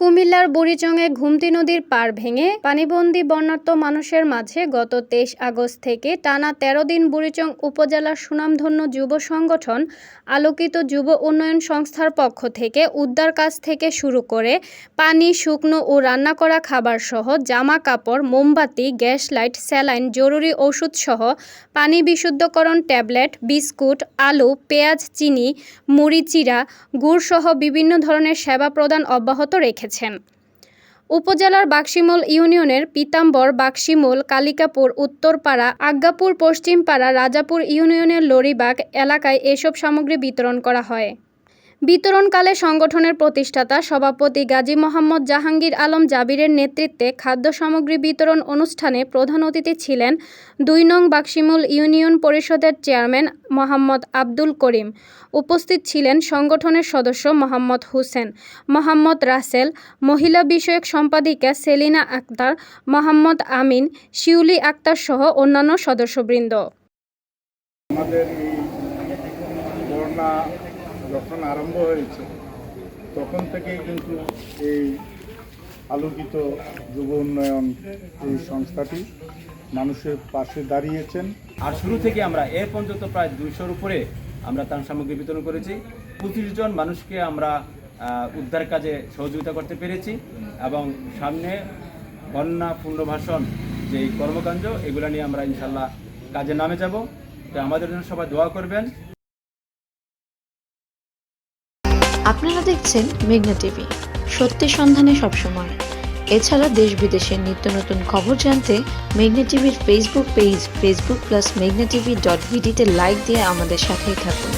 কুমিল্লার বুড়িচংয়ে ঘুমতি নদীর পাড় ভেঙে পানিবন্দী বন্যার্ত মানুষের মাঝে গত ২৩ আগস্ট থেকে টানা ১৩ দিন বুড়িচং উপজেলার সুনামধন্য যুব সংগঠন আলোকিত যুব উন্নয়ন সংস্থার পক্ষ থেকে উদ্ধার কাজ থেকে শুরু করে পানি, শুকনো ও রান্না করা খাবারসহ জামা কাপড়, মোমবাতি, গ্যাস লাইট, স্যালাইন, জরুরি ওষুধসহ পানি বিশুদ্ধকরণ ট্যাবলেট, বিস্কুট, আলু, পেঁয়াজ, চিনি, মুড়ি, চিড়া, গুড়সহ বিভিন্ন ধরনের সেবা প্রদান অব্যাহত রেখেছেন। উপজেলার বাক্সিমল ইউনিয়নের পীতাম্বর, বাক্সিমল, কালিকাপুর, উত্তরপাড়া, আজ্ঞাপুর, পশ্চিমপাড়া, রাজাপুর ইউনিয়নের লরিবাগ এলাকায় এসব সামগ্রী বিতরণ করা হয়। বিতরণকালে সংগঠনের প্রতিষ্ঠাতা সভাপতি গাজী মোহাম্মদ জাহাঙ্গীর আলম জাবিরের নেতৃত্বে খাদ্য সামগ্রী বিতরণ অনুষ্ঠানে প্রধান অতিথি ছিলেন ২ নং বাক্সিমল ইউনিয়ন পরিষদের চেয়ারম্যান মোহাম্মদ আব্দুল করিম। উপস্থিত ছিলেন সংগঠনের সদস্য মোহাম্মদ হোসেন, মোহাম্মদ রাসেল, মহিলা বিষয়ক সম্পাদিকা সেলিনা আক্তার, মোহাম্মদ আমিন, শিউলি আক্তার সহ অন্যান্য সদস্যবৃন্দ। আমাদের এই বন্যা যখন আরম্ভ হয়েছে তখন থেকেই কিন্তু এই আলোকিত যুব উন্নয়ন এই সংস্থাটি মানুষের পাশে দাঁড়িয়েছেন। আর শুরু থেকে আমরা এর পর্যন্ত প্রায় ২০০-র উপরে আমরা ত্রাণ সামগ্রী বিতরণ করেছি। ২৫ জন মানুষকে আমরা উদ্ধার কাজে সহযোগিতা করতে পেরেছি এবং সামনে বন্যা পুনর্বাসন যে কর্মকাণ্ড এগুলো নিয়ে আমরা ইনশাল্লাহ কাজে নামে যাব। তো আমাদের জন্য সবাই দোয়া করবেন। আপনারা দেখছেন মেঘনা টিভি, সত্যের সন্ধানে সবসময়। এছাড়া দেশ বিদেশের নিত্য নতুন খবর জানতে মেঘনা টিভির ফেসবুক পেজ facebook+meghna tv.bd তে লাইক দিয়ে আমাদের সাথেই থাকুন।